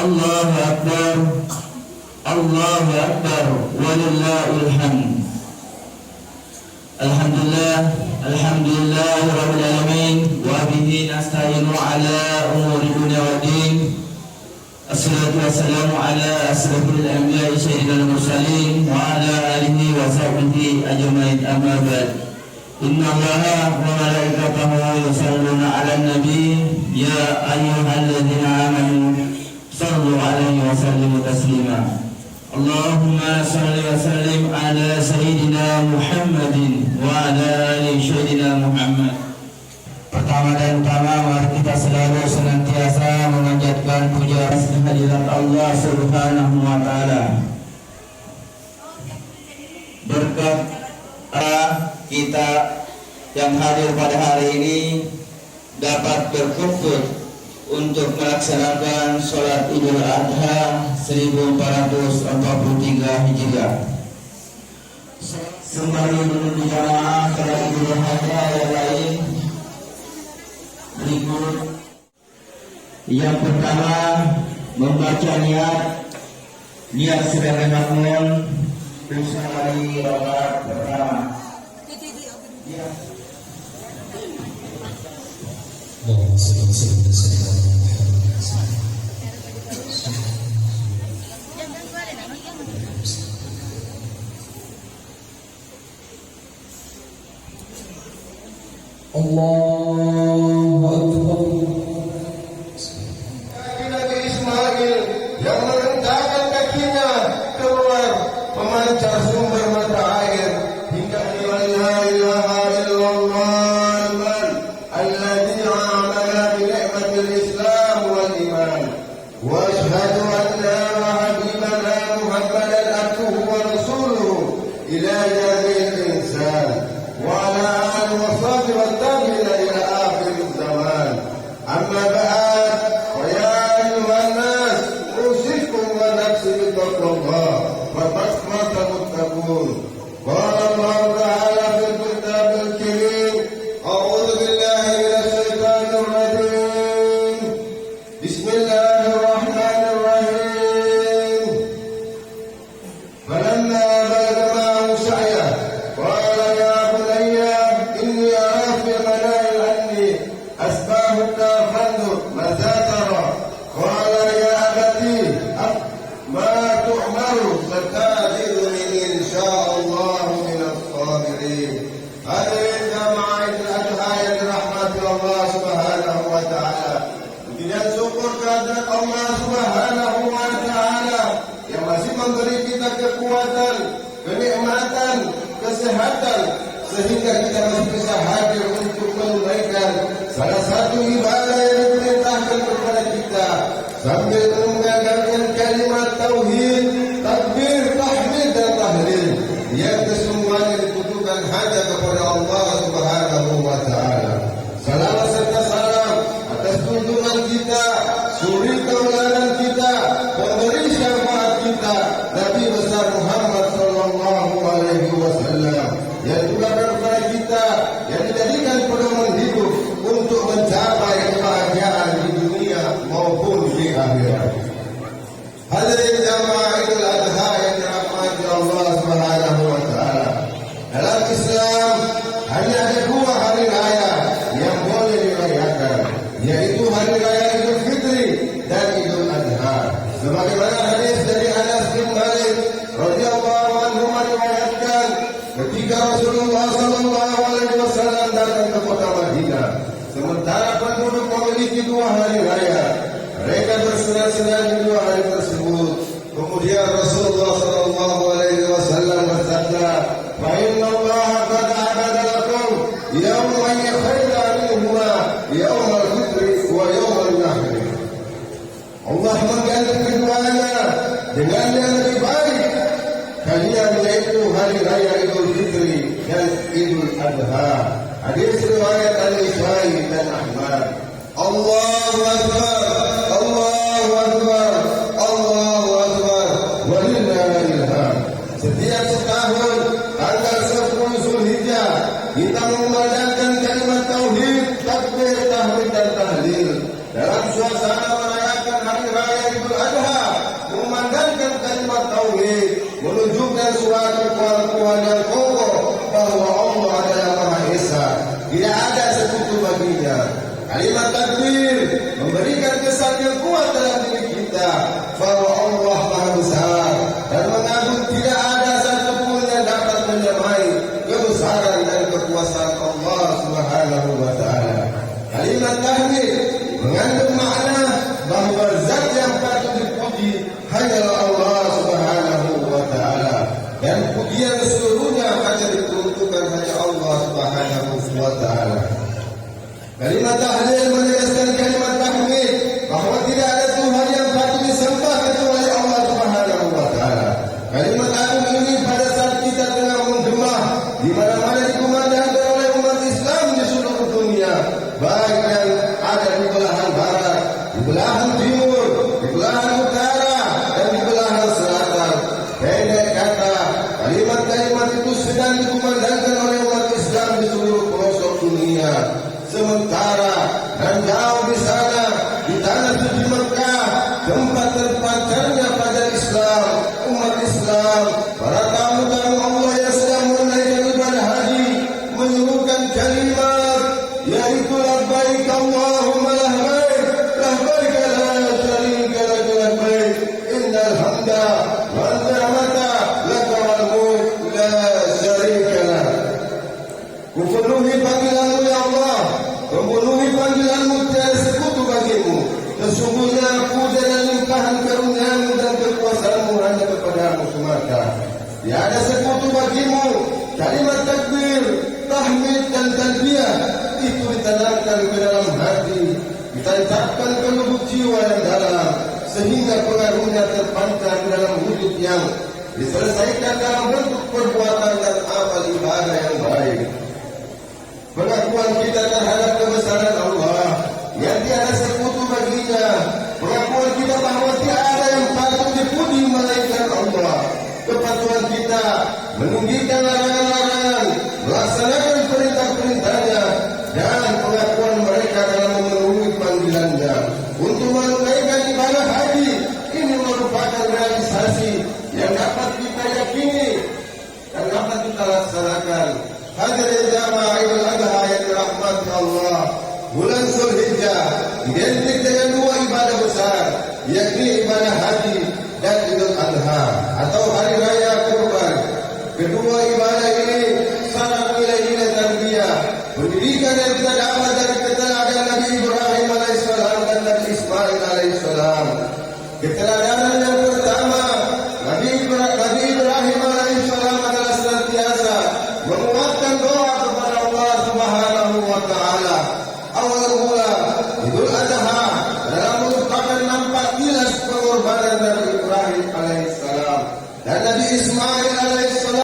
الله أكبر الله أكبر ولله الحمد. الحمد لله رب العالمين وبه نستعين على أمور الدنيا والدين. الصلاة والسلام على أشرف الأنبياء سيدنا المرسلين وعلى آله وصحبه أجمعين. أما بعد، إن الله وملائكته يصلون على النبي يا أيها الذين آمنوا صلوا عليه وسلموا تسليما. اللهم صل وسلم على سيدنا Muhammad wa ala ali Sayyidina Muhammad. Pertama dan utama, mari kita selalu senantiasa memanjatkan puja kehadirat Allah Subhanahu wa taala. Berkat kita yang hadir pada hari ini dapat berkumpul untuk melaksanakan sholat Idul Adha 1443 Hijriah. Sembari menunggu jamaah sholat Idul Adha yang lain, berikut yang pertama membaca niat sebagai makmum bersama di rakaat pertama. اللهم صل وسلم على سيدنا محمد. الله أكبر. Nabi Ismail yang menentangkan kakinya keluar memancar sumber mata air hingga la ilaha illallah alladzi amana bi ni'matil Islam wal iman wa ashhadu anna habibana Muhammadan abduhu wa rasuluhu ila jami'il insan wa ala alihi wa sahbihi wa tabi'ina ila akhir zaman. Amma ba'd, wa ya ayyuhan nas usikum wa nafsi bi taqwallah wa taqwatal muttaqun. Qala Allah ta'ala fil kitabil karim, a'udzu billahi minasy syaithanir rajim. Bismillahirrahmanirrahim. Falamma balagha ma'ahu sa'ya qala ya bunayya inni ara fil manami anni asbahuka fanzur madza tara. Qala ya abati ma tu'maru satajiduni insyaallah minas sabirin. Hadirin jamaah Idul Adha yang dirahmati Allah Subhanahu wa taala. Dengan syukur kehadirat Allah Subhanahu wa taala yang masih memberi kita kekuatan, kenikmatan, kesehatan sehingga kita masih bisa hadir untuk menunaikan salah satu ibadah yang diperintahkan kepada kita sambil mendengarkan kalimat tauhid, takbir, tahmid dan tahlil yang kesemuanya ditujukan hanya kepada Allah Subhanahu wa taala. Salawat serta salam atas junjungan kita, suri tauladan kita, pemberi syafaat kita, Nabi besar Muhammad sallallahu alaihi wasallam yang juga kepada kita yang dijadikan pedoman hidup untuk mencapai kebahagiaan di dunia maupun di akhirat. Hadirin jamaah Idul Adha yang dirahmati Allah Subhanahu wa taala. Dalam Islam hanya ada dua hari raya yang boleh dirayakan, yaitu hari raya Idul Fitri dan Idul Adha. Sebagaimana hadis dari Anas bin Malik radhiyallahu anhu meriwayatkan, ketika Rasulullah sallallahu alaihi wasallam datang ke kota Madinah, sementara penduduk memiliki dua hari raya, mereka bersenang-senang di dua hari tersebut. Kemudian Rasulullah sallallahu alaihi wasallam bersabda, "Fa inna Allah qad a'ada lakum yawman khayra minhuma yawmal fitri wa yawmal nahri." Allah mengganti keduanya dengan yang lebih baik kalian, yaitu hari raya Idul Fitri dan Idul Adha. Hadis riwayat Al-Isai dan Ahmad. Allahu Akbar, Allahu Akbar, Allahu Akbar, walillahil hamd. Setiap setahun tanggal 10 Zulhijjah kita memandangkan kalimat tauhid, takbir, tahmid dan tahlil dalam suasana merayakan hari hari raya Idul Adha mengumandangkan kalimat tauhid, menunjukkan suatu pengakuan yang kokoh bahwa Allah adalah Maha Esa, tidak ada sekutu baginya. Kalimat takbir memberikan kesan yang kuat dalam diri kita bahwa Allah Maha Besar dan mengagung, tidak ada satupun yang dapat menyamai kebesaran dan kekuasaan Allah Subhanahu wa taala. Kalimat tahmid mengandung makna bahawa zat yang patut dipuji hanyalah Allah Subhanahu wa taala, dan pujian seluruhnya hanya diperuntukkan hanya Allah Subhanahu wa taala. Kalimat tahlil menegaskan kalimat tahmid bahawa tidak ada Tuhan yang patut disembah kecuali Allah Subhanahu wa taala. Kalimat agung ini pada saat kita tengah menggema di mana-mana dikumandangkan oleh umat Islam di seluruh dunia, baik yang ada di belahan barat, di belahan timur, di belahan utara, dan di belahan selatan. Pendek kata, kalimat-kalimat itu sedang dikumandangkan oleh umat Islam di seluruh pelosok dunia. Sementara dan jauh di sana, di tanah suci Mekah, tempat terpancarnya fajar Islam, umat Islam, para tamu-tamu Allah yang sedang menunaikan ibadah haji, menyerukan kalimat, yaitu labbaik Allahumma labbaik, labbaik la syarika lak labbaik, innal hamda wan ni'mata laka wal mulk la syarika lak. Kupenuhi panggilanmu ya Allah, memenuhi panggilanmu tiada sekutu bagimu. Sesungguhnya puja dan limpahan karuniamu dan kekuasaanmu hanya kepadamu semata. Tiada sekutu bagimu. Kalimat takbir, tahmid dan talbiyah itu ditanamkan ke dalam hati, ditancapkan ke lubuk jiwa yang dalam, sehingga pengaruhnya terpancar dalam wujud yang diselesaikan dalam bentuk perbuatan dan amal ibadah yang baik. Pengakuan kita terhadap kebesaran Allah yang tiada sekutu baginya, pengakuan kita bahawa tiada yang patut dipuji melainkan Allah, kepatuhan kita meninggikan larangan-larangan, melaksanakan perintah-perintahnya, dan pengakuan mereka dalam memenuhi panggilannya untuk menunaikan ibadah haji. Ini merupakan realisasi yang dapat kita yakini dan dapat kita laksanakan. Hadirin jamaah Idul Adha yang dirahmati Allah, bulan Zulhijjah identik dengan dua ibadah besar, yakni ibadah haji dan Idul Adha atau hari raya Kurban. Kedua ibadah ini sangat nilai-nilai tarbiyah, pendidikan yang kita dapat dari keteladanan Nabi Ibrahim alaihissalam dan Nabi Ismail alaihissalam. Keteladanan